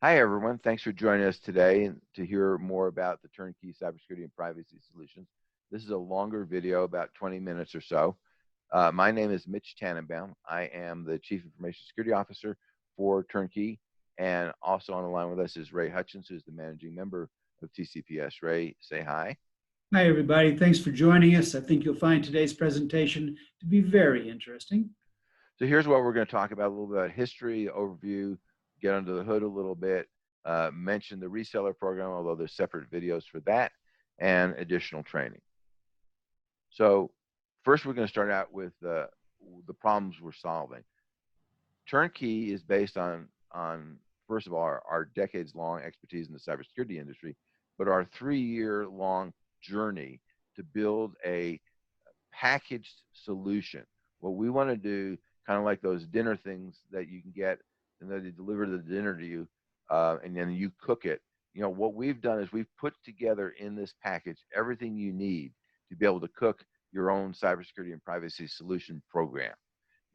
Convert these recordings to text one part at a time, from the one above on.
Hi, everyone. Thanks for joining us today to hear more about the Turnkey Cybersecurity and Privacy Solutions. This is a longer video, about 20 minutes or so. My name is Mitch Tanenbaum. I am the Chief Information Security Officer for Turnkey, and also on the line with us is Ray Hutchins, who's the Managing Member of TCPS. Ray, say hi. Hi, everybody. Thanks for joining us. I think you'll find today's presentation to be very interesting. So here's what we're going to talk about: a little bit about history, overview, get under the hood a little bit, mention the Reseller Program, although there's separate videos for that, and additional training. So first, we're going to start out with the problems we're solving. Turnkey is based on first of all, our decades-long expertise in the cybersecurity industry, but our 3-year-long journey to build a packaged solution. What we want to do, kind of like those dinner things that you can get and then they deliver the dinner to you and then you cook it. You know, what we've done is we've put together in this package everything you need to be able to cook your own cybersecurity and privacy solution program.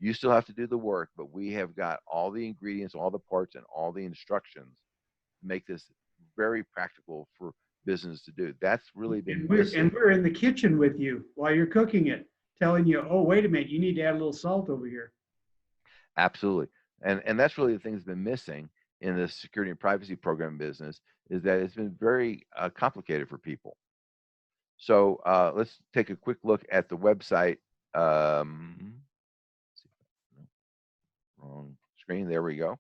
You still have to do the work, but we have got all the ingredients, all the parts, and all the instructions to make this very practical for business to do. That's really been missing. And we're in the kitchen with you while you're cooking it, telling you, oh, wait a minute, you need to add a little salt over here. Absolutely. And that's really the thing that's been missing in the security and privacy program business, is that it's been very complicated for people. So let's take a quick look at the website. Wrong screen. There we go.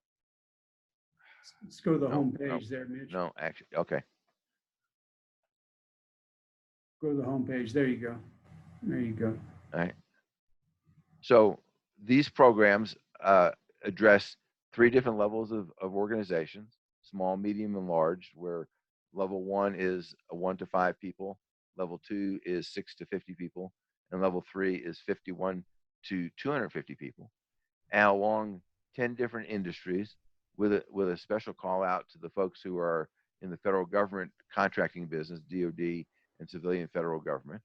Let's go to the home page there, Mitch. No, actually, okay. Go to the home page. There you go. There you go. All right. So these programs address 3 different levels of organizations: small, medium, and large, where level 1 is 1 to 5 people, level 2 is 6 to 50 people, and level 3 is 51 to 250 people, and along 10 different industries, with a special call out to the folks who are in the federal government contracting business, DoD, and civilian federal government.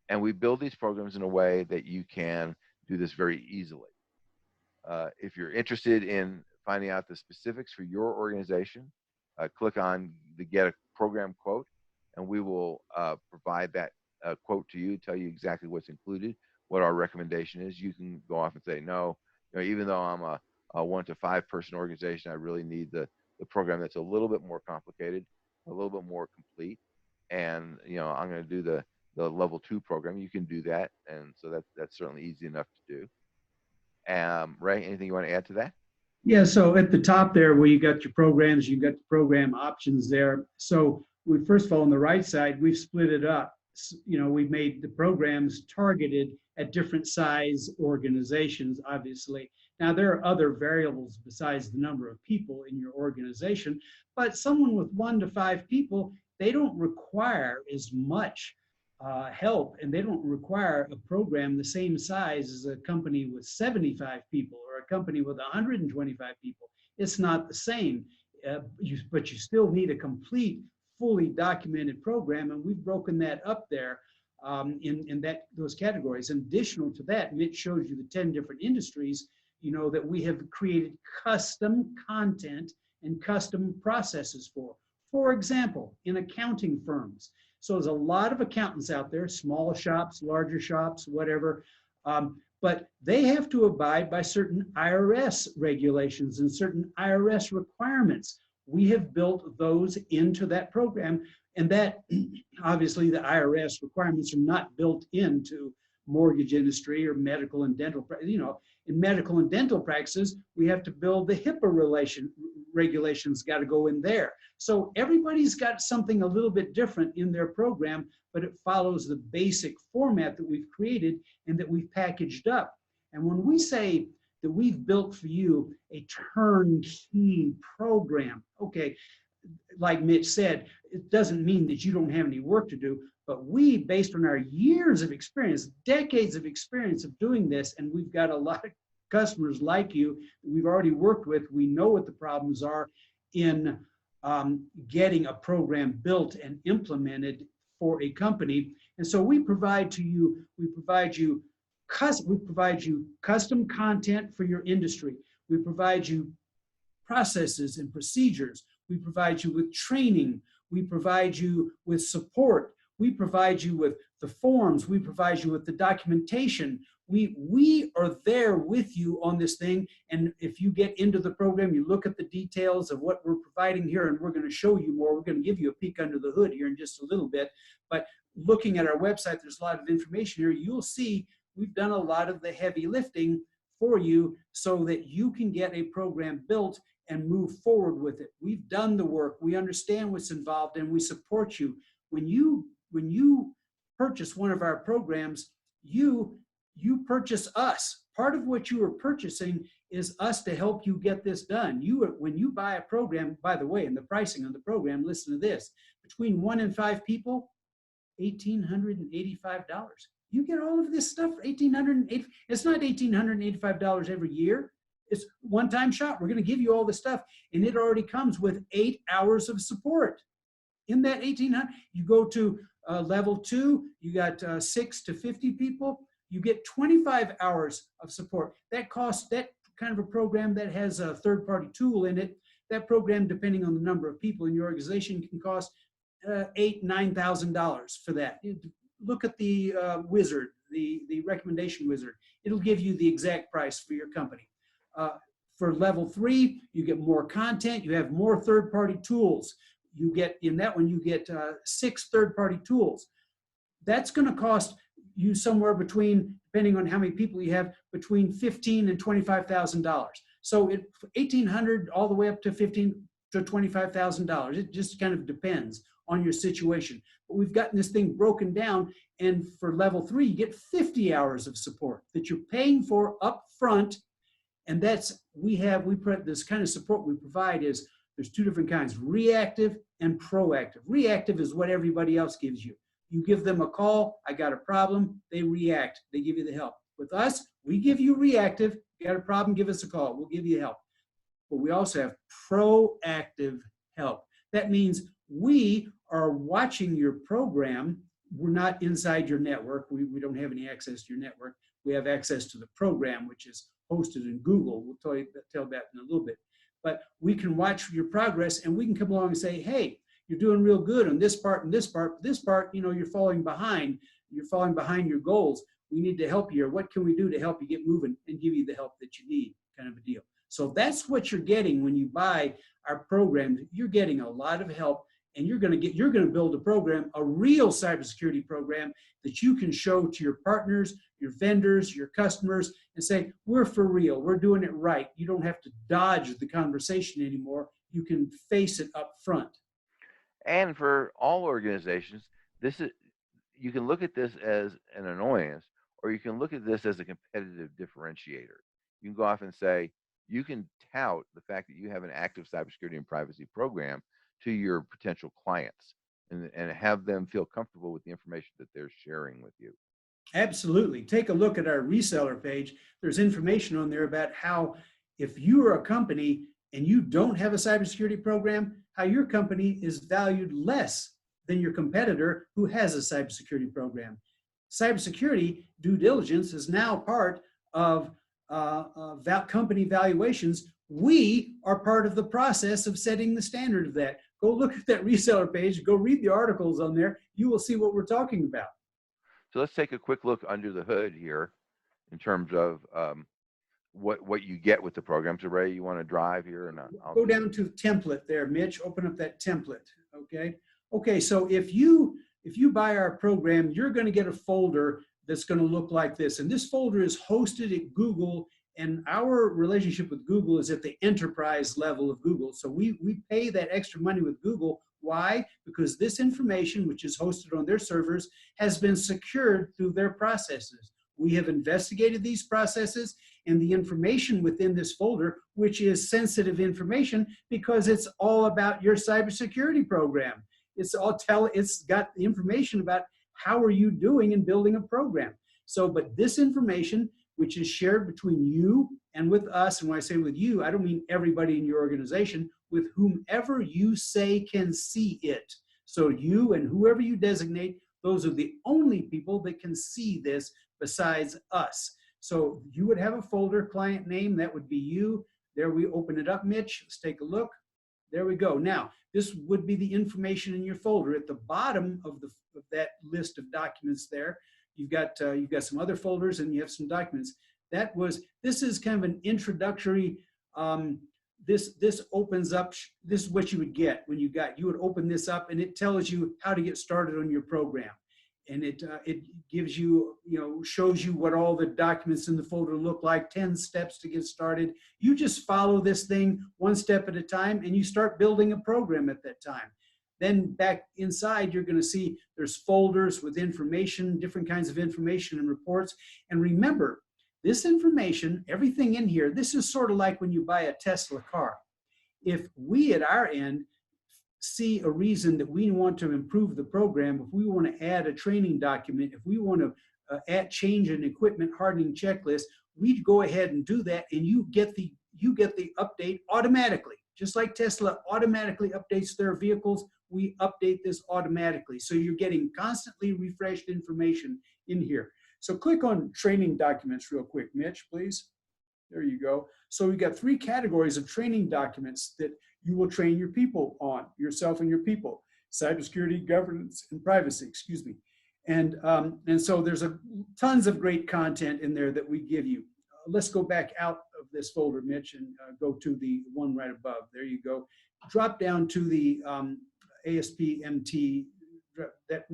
And we build these programs in a way that you can do this very easily. If you're interested in finding out the specifics for your organization, click on the Get a Program Quote, and we will provide that quote to you, tell you exactly what's included, what our recommendation is. You can go off and say, no, you know, even though I'm a 1 to 5 person organization, I really need the program that's a little bit more complicated, a little bit more complete, and you know, I'm going to do the level 2 program. You can do that, and so that's certainly easy enough to do. Ray, anything you want to add to that? Yeah, so at the top there where you got your programs, you got the program options there. So we, first of all, on the right side, we've split it up. You know, we've made the programs targeted at different size organizations, obviously. Now, there are other variables besides the number of people in your organization, but someone with 1 to 5 people, they don't require as much help, and they don't require a program the same size as a company with 75 people or a company with 125 people. It's not the same, but you still need a complete, fully documented program, and we've broken that up there in those categories. And additional to that, Mitch shows you the 10 different industries, you know, that we have created custom content and custom processes for. For example, in accounting firms. So there's a lot of accountants out there, small shops, larger shops, whatever, but they have to abide by certain IRS regulations and certain IRS requirements. We have built those into that program, and that obviously the IRS requirements are not built into mortgage industry or medical and dental. You know, in medical and dental practices, we have to build the HIPAA regulations got to go in there. So everybody's got something a little bit different in their program, but it follows the basic format that we've created and that we've packaged up. And when we say that we've built for you a turnkey program, okay, like Mitch said, it doesn't mean that you don't have any work to do, but we, based on our years of experience, decades of experience of doing this, and we've got a lot of customers like you that we've already worked with, we know what the problems are in getting a program built and implemented for a company. And so we provide you custom content for your industry. We provide you processes and procedures. We provide you with training. We provide you with support. We provide you with the forms. We provide you with the documentation. We are there with you on this thing. And if you get into the program, you look at the details of what we're providing here, and we're going to show you more. We're going to give you a peek under the hood here in just a little bit. But looking at our website, there's a lot of information here. You'll see we've done a lot of the heavy lifting for you so that you can get a program built and move forward with it. We've done the work. We understand what's involved, and we support you. When you purchase one of our programs, you purchase us. Part of what you are purchasing is us to help you get this done. When you buy a program, by the way, and the pricing on the program, listen to this, between 1 and 5 people, $1,885. You get all of this stuff for $1,880. It's not $1,885 every year. It's one-time shot. We're going to give you all the stuff, and it already comes with 8 hours of support. In that 1,800, you go to level 2, you got 6 to 50 people, you get 25 hours of support. That costs, that kind of a program that has a third-party tool in it, that program, depending on the number of people in your organization, can cost $8,000, $9,000 for that. Look at the wizard, the recommendation wizard. It'll give you the exact price for your company. For level 3, you get more content, you have more third-party tools. You get, in that one, you get 6 third-party tools. That's going to cost you somewhere between, depending on how many people you have, between $15,000 and $25,000. So $1,800 all the way up to $15,000 to $25,000. It just kind of depends on your situation. But we've gotten this thing broken down, and for level 3, you get 50 hours of support that you're paying for up front. And that's, we put this kind of support we provide is, there's 2 different kinds, reactive and proactive. Reactive is what everybody else gives you. You give them a call, I got a problem, they react, they give you the help. With us, we give you reactive, you got a problem, give us a call, we'll give you help. But we also have proactive help. That means we are watching your program. We're not inside your network. We don't have any access to your network. We have access to the program, which is hosted in Google. We'll tell that in a little bit. But we can watch your progress, and we can come along and say, hey, you're doing real good on this part and this part. This part, you're falling behind. You're falling behind your goals. We need to help you. Or what can we do to help you get moving and give you the help that you need, kind of a deal. So that's what you're getting when you buy our program. You're getting a lot of help, and you're going to build a program, a real cybersecurity program that you can show to your partners, your vendors, your customers, and say, we're for real. We're doing it right. You don't have to dodge the conversation anymore. You can face it up front. And for all organizations, you can look at this as an annoyance, or you can look at this as a competitive differentiator. You can go off and say, you can tout the fact that you have an active cybersecurity and privacy program to your potential clients, and have them feel comfortable with the information that they're sharing with you. Absolutely. Take a look at our reseller page. There's information on there about how, if you are a company and you don't have a cybersecurity program, how your company is valued less than your competitor who has a cybersecurity program. Cybersecurity due diligence is now part of company valuations. We are part of the process of setting the standard of that. Go look at that reseller page, go read the articles on there. You will see what we're talking about. So let's take a quick look under the hood here in terms of what you get with the program. So Ray, you want to drive here? And I'll go down to the template there, Mitch. Open up that template. Okay, so if you buy our program, you're going to get a folder that's going to look like this. And this folder is hosted at Google, and our relationship with Google is at the enterprise level of Google. So we pay that extra money with Google. Why? Because this information, which is hosted on their servers, has been secured through their processes. We have investigated these processes, and the information within this folder, which is sensitive information because it's all about your cybersecurity program. It's got the information about how are you doing in building a program. So, but this information, which is shared between you and with us, and when I say with you, I don't mean everybody in your organization, with whomever you say can see it. So you and whoever you designate, those are the only people that can see this besides us. So you would have a folder, client name, that would be you. There we open it up, Mitch. Let's take a look. There we go. Now, this would be the information in your folder. At the bottom of that list of documents there, you've got some other folders and you have some documents. This is kind of an introductory, this opens up, this is what you would get when you would open this up, and it tells you how to get started on your program. And it gives you, shows you what all the documents in the folder look like, 10 steps to get started. You just follow this thing one step at a time, and you start building a program at that time. Then back inside, you're going to see there's folders with information, different kinds of information and reports. And remember, this information, everything in here, this is sort of like when you buy a Tesla car. If we at our end see a reason that we want to improve the program, if we want to add a training document, if we want to change an equipment hardening checklist, we go ahead and do that, and you get the update automatically. Just like Tesla automatically updates their vehicles, we update this automatically. So you're getting constantly refreshed information in here. So click on training documents real quick, Mitch, please. There you go. So we've got 3 categories of training documents that you will train your people on, yourself and your people: cybersecurity, governance, and privacy, excuse me. And so there's tons of great content in there that we give you. Let's go back out of this folder, Mitch, and go to the one right above. There you go. Drop down to the ASP/MT, that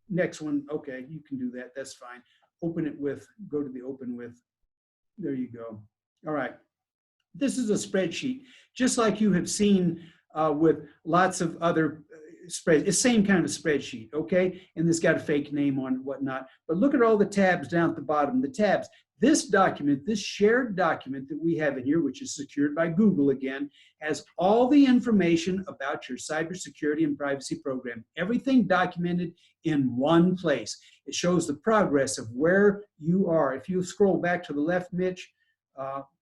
next one. Okay, you can do that. That's fine. Open it with, go to the open with. There you go. All right. This is a spreadsheet, just like you have seen with lots of other spreadsheets. It's the same kind of spreadsheet, okay? And it's got a fake name on it, whatnot. But look at all the tabs down at the bottom, the tabs. This document, this shared document that we have in here, which is secured by Google again, has all the information about your cybersecurity and privacy program. Everything documented in one place. It shows the progress of where you are. If you scroll back to the left, Mitch,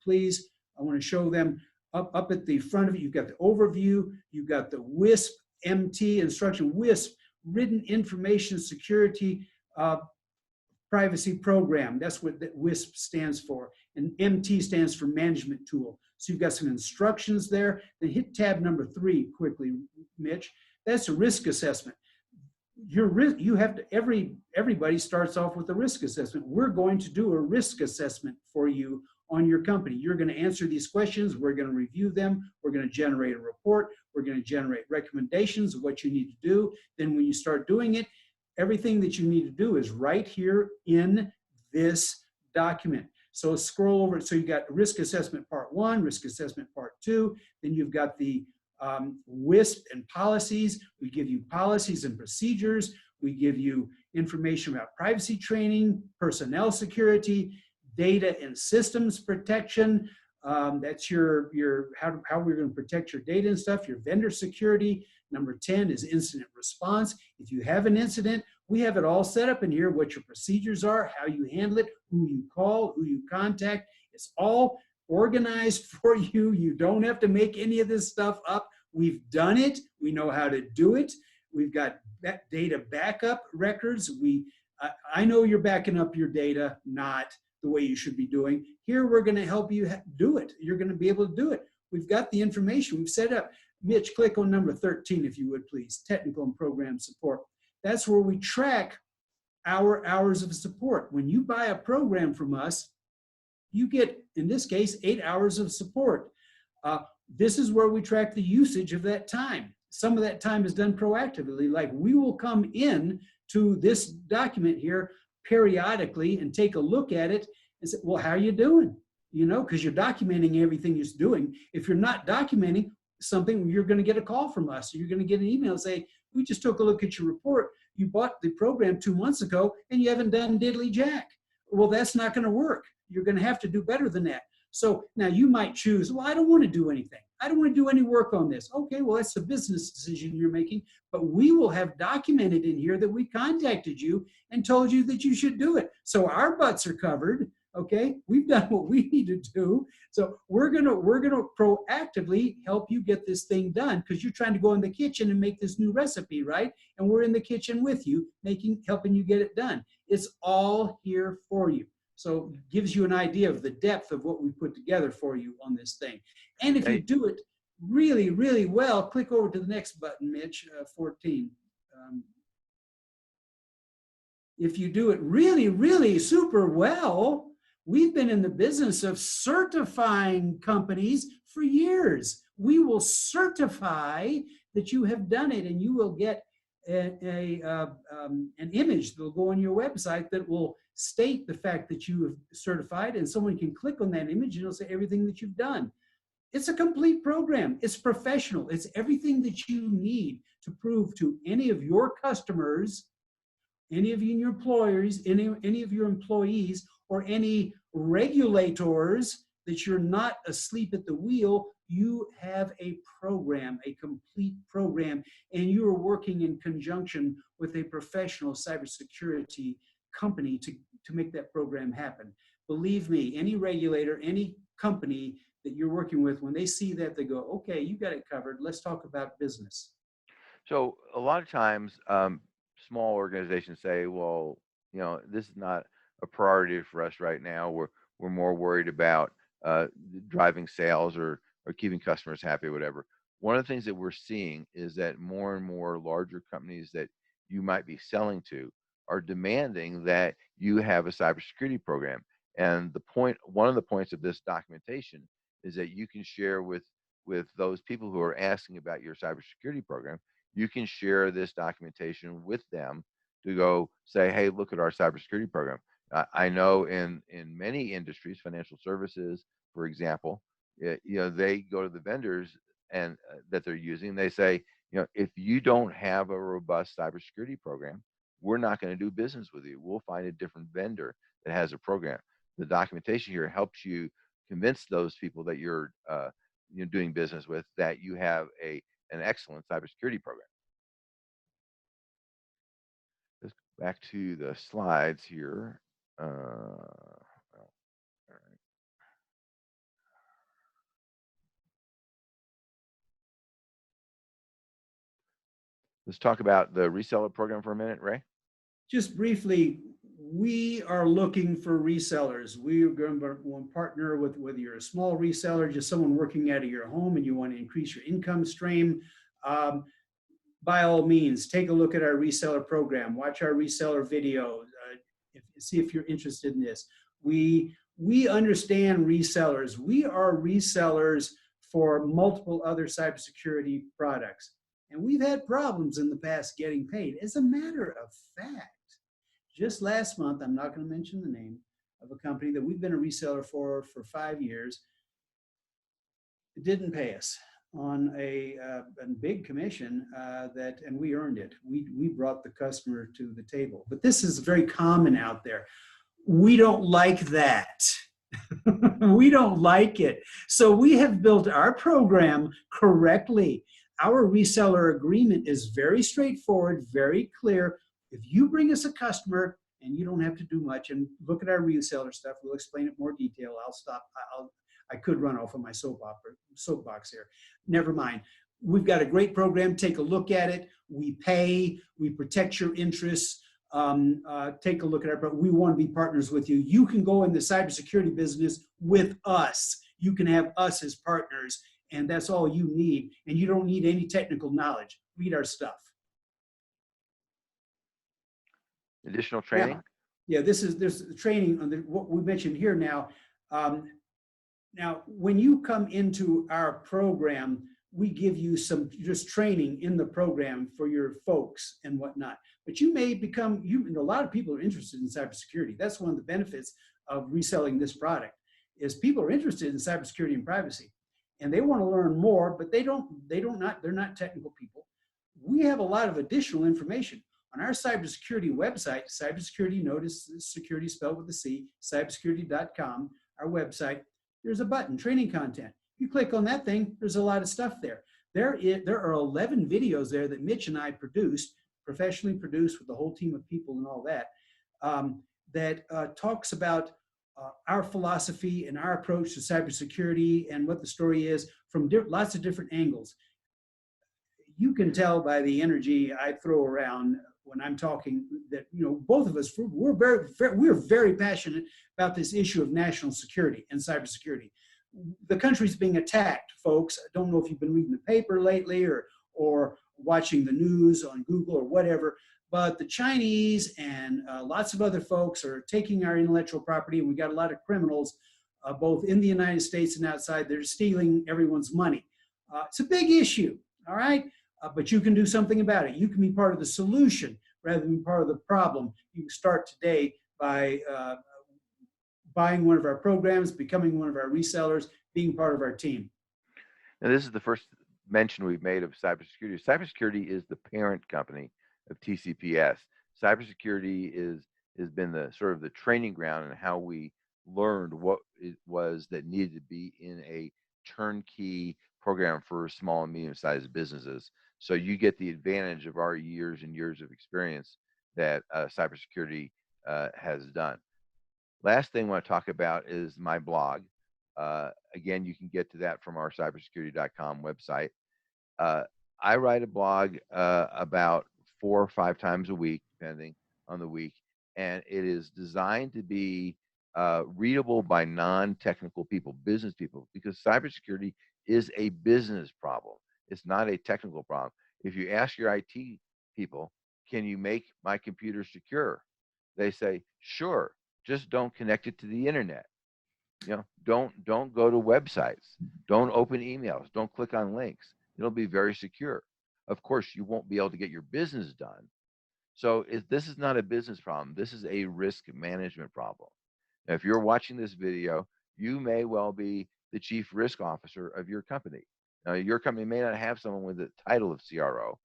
please, I want to show them up at the front of it. You've got the overview. You've got the WISP MT instruction, WISP, Written Information Security Privacy Program. That's what that WISP stands for. And MT stands for Management Tool. So you've got some instructions there. Then hit tab number 3 quickly, Mitch. That's a risk assessment. You have to, everybody starts off with a risk assessment. We're going to do a risk assessment for you on your company. You're going to answer these questions. We're going to review them. We're going to generate a report. We're going to generate recommendations of what you need to do. Then when you start doing it, everything that you need to do is right here in this document. So scroll over. So you've got risk assessment part 1, risk assessment part 2. Then you've got the WISP and policies. We give you policies and procedures. We give you information about privacy training, personnel security, data and systems protection. That's your how we're going to protect your data and stuff, your vendor security. Number 10 is incident response. If you have an incident, we have it all set up in here, what your procedures are, how you handle it, who you call, who you contact. It's all organized for you. You don't have to make any of this stuff up. We've done it. We know how to do it. We've got data backup records. I know you're backing up your data, not the way you should be doing. Here, we're going to help you do it. You're going to be able to do it. We've got the information. We've set up. Mitch, click on number 13, if you would, please. Technical and program support. That's where we track our hours of support. When you buy a program from us, you get, in this case, 8 hours of support. This is where we track the usage of that time. Some of that time is done proactively. Like, we will come in to this document here periodically and take a look at it and say, well, how are you doing? You know, because you're documenting everything you're doing. If you're not documenting something, you're going to get a call from us. You're going to get an email and say, we just took a look at your report. You bought the program 2 months ago and you haven't done diddly jack. Well, that's not going to work. You're going to have to do better than that. So now you might choose, well, I don't want to do anything. I don't want to do any work on this. Okay, well, that's a business decision you're making, but we will have documented in here that we contacted you and told you that you should do it. So our butts are covered. Okay, we've done what we need to do. So we're gonna proactively help you get this thing done, because you're trying to go in the kitchen and make this new recipe, right? And we're in the kitchen with you, helping you get it done. It's all here for you. So it gives you an idea of the depth of what we put together for you on this thing. And if you do it, really, really well, click over to the next button, Mitch, 14. If you do it really, really super well, we've been in the business of certifying companies for years. We will certify that you have done it, and you will get an image that will go on your website that will state the fact that you have certified, and someone can click on that image and it'll say everything that you've done. It's a complete program. It's professional. It's everything that you need to prove to any of your customers, any of your employers, any of your employees, or any regulators that you're not asleep at the wheel. You have a program, a complete program, and you are working in conjunction with a professional cybersecurity company to make that program happen. Believe me, any regulator, any company that you're working with, when they see that, they go, okay, you got it covered. Let's talk about business. So a lot of times, small organizations say, well, this is not a priority for us right now. We're more worried about driving sales or keeping customers happy, whatever. One of the things that we're seeing is that more and more larger companies that you might be selling to are demanding that you have a cybersecurity program. And one of the points of this documentation is that you can share with those people who are asking about your cybersecurity program. You can share this documentation with them to go say, hey, look at our cybersecurity program. I know in many industries, financial services, for example, they go to the vendors and that they're using. They say, if you don't have a robust cybersecurity program, we're not going to do business with you. We'll find a different vendor that has a program. The documentation here helps you convince those people that you're doing business with that you have an excellent cybersecurity program. Let's go back to the slides here. All right. Let's talk about the reseller program for a minute, Ray. Just briefly, we are looking for resellers. We are going to partner with, whether you're a small reseller, just someone working out of your home and you want to increase your income stream. By all means, take a look at our reseller program, watch our reseller videos, see if you're interested in this. We understand resellers. We are resellers for multiple other cybersecurity products. And we've had problems in the past getting paid. As a matter of fact, just last month, I'm not going to mention the name of a company that we've been a reseller for 5 years. It didn't pay us on a big commission and we earned it. We brought the customer to the table. But this is very common out there. We don't like that. We don't like it. So we have built our program correctly. Our reseller agreement is very straightforward, very clear. If you bring us a customer and you don't have to do much, and look at our reseller stuff, we'll explain it in more detail. I'll stop. I could run off of my soapbox here. Never mind. We've got a great program. Take a look at it. We pay. We protect your interests. Take a look at it. But we want to be partners with you. You can go in the cybersecurity business with us. You can have us as partners, and that's all you need. And you don't need any technical knowledge. Read our stuff. Additional training? Yeah, there's training on what we mentioned here now. Now, when you come into our program, we give you some just training in the program for your folks and whatnot. But you may become, a lot of people are interested in cybersecurity. That's one of the benefits of reselling this product, is people are interested in cybersecurity and privacy, and they want to learn more, but they're not technical people. We have a lot of additional information. On our cybersecurity website, cybersecurity, notice security spelled with a C, cybersecurity.com, our website, there's a button, training content. You click on that thing, there's a lot of stuff there. There are 11 videos there that Mitch and I produced, professionally produced with the whole team of people and all that, that talks about our philosophy and our approach to cybersecurity and what the story is from lots of different angles. You can tell by the energy I throw around when I'm talking that, both of us, we're very passionate about this issue of national security and cybersecurity. the country's being attacked, folks. I don't know if you've been reading the paper lately or watching the news on Google or whatever, but the Chinese and lots of other folks are taking our intellectual property, and we got a lot of criminals, both in the United States and outside. They're stealing everyone's money. It's a big issue, all right? But you can do something about it. You can be part of the solution rather than part of the problem. You can start today by buying one of our programs, becoming one of our resellers, being part of our team. Now, this is the first mention we've made of cybersecurity. Cybersecurity is the parent company of TCPS. Cybersecurity has been the sort of the training ground and how we learned what it was that needed to be in a turnkey program for small and medium-sized businesses. So you get the advantage of our years and years of experience that cybersecurity has done. Last thing I want to talk about is my blog. Again, you can get to that from our cybersecurity.com website. I write a blog about 4 or 5 times a week, depending on the week, and it is designed to be readable by non-technical people, business people, because cybersecurity is a business problem. It's not a technical problem. If you ask your IT people, can you make my computer secure? They say, sure, just don't connect it to the internet. You know, don't go to websites, don't open emails, don't click on links. It'll be very secure. Of course, you won't be able to get your business done. So this is not a business problem. This is a risk management problem. Now, if you're watching this video, you may well be the chief risk officer of your company. Now, your company may not have someone with the title of CRO,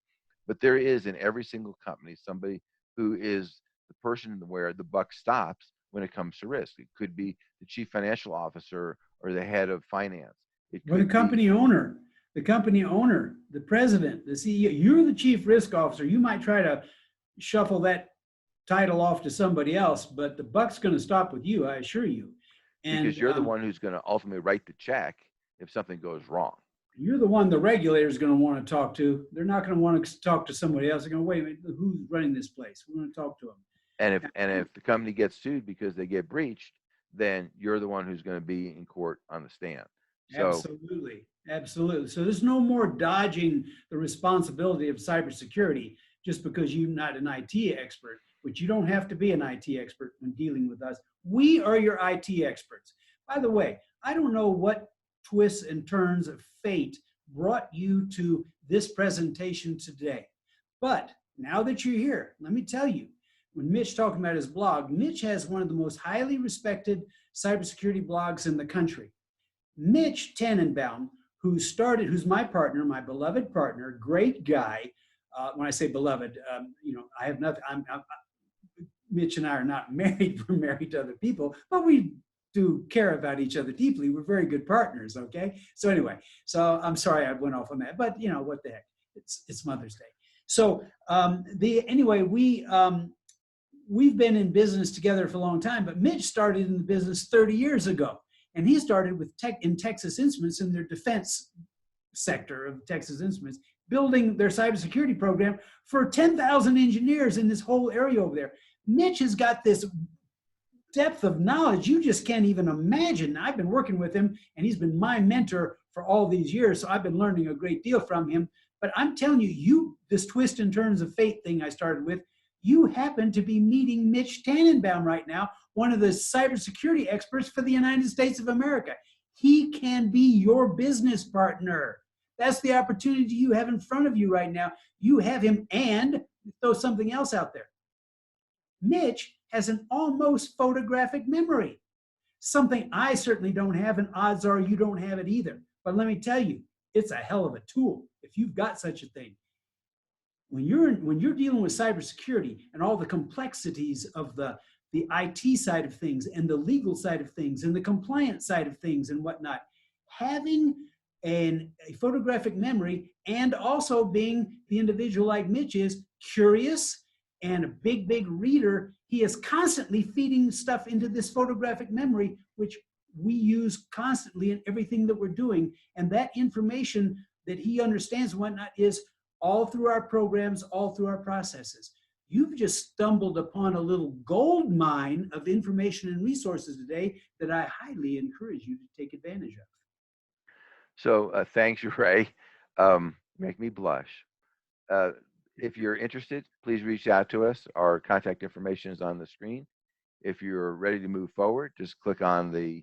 but there is in every single company somebody who is the person where the buck stops when it comes to risk. It could be the chief financial officer or the head of finance. Or the company owner, the president, the CEO. You're the chief risk officer. You might try to shuffle that title off to somebody else, but the buck's going to stop with you, I assure you. And because you're the one who's going to ultimately write the check if something goes wrong. You're the one the regulator is going to want to talk to. They're not going to want to talk to somebody else. They're going to wait a minute, who's running this place? We're going to talk to them. And if the company gets sued because they get breached, then you're the one who's going to be in court on the stand. So, absolutely. So there's no more dodging the responsibility of cybersecurity just because you're not an IT expert, which you don't have to be an IT expert when dealing with us. We are your IT experts. By the way, I don't know what twists and turns of fate brought you to this presentation today, but now that you're here, let me tell you, when Mitch talking about his blog, Mitch has one of the most highly respected cybersecurity blogs in the country. Mitch Tanenbaum, who's my partner, my beloved partner, great guy. When I say beloved, I have nothing. Mitch and I are not married. We're married to other people, but we do care about each other deeply. We're very good partners. Okay. So anyway, I'm sorry I went off on that, but what the heck? It's Mother's Day. So we've been in business together for a long time, but Mitch started in the business 30 years ago. And he started with in Texas Instruments in their defense sector of Texas Instruments, building their cybersecurity program for 10,000 engineers in this whole area over there. Mitch has got this depth of knowledge you just can't even imagine. I've been working with him, and he's been my mentor for all these years, so I've been learning a great deal from him. But I'm telling you, this twist and turns of fate thing I started with, you happen to be meeting Mitch Tanenbaum right now, one of the cybersecurity experts for the United States of America. He can be your business partner. That's the opportunity you have in front of you right now. You have him, and throw something else out there. Mitch has an almost photographic memory, something I certainly don't have, and odds are you don't have it either. But let me tell you, it's a hell of a tool if you've got such a thing. When you're dealing with cybersecurity and all the complexities of the IT side of things and the legal side of things and the compliance side of things and whatnot, having a photographic memory and also being the individual like Mitch is, curious and a big reader, he is constantly feeding stuff into this photographic memory, which we use constantly in everything that we're doing. And that information that he understands and whatnot is all through our programs, all through our processes. You've just stumbled upon a little gold mine of information and resources today that I highly encourage you to take advantage of. So thanks, Ray. Make me blush. Uh, if you're interested, please reach out to us. Our contact information is on the screen. If you're ready to move forward, just click on the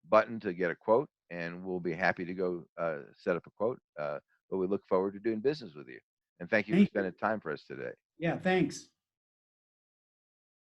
button to get a quote, and we'll be happy to go set up a quote. But we look forward to doing business with you. And thank you for Thank you. spending time for us today. Yeah, thanks.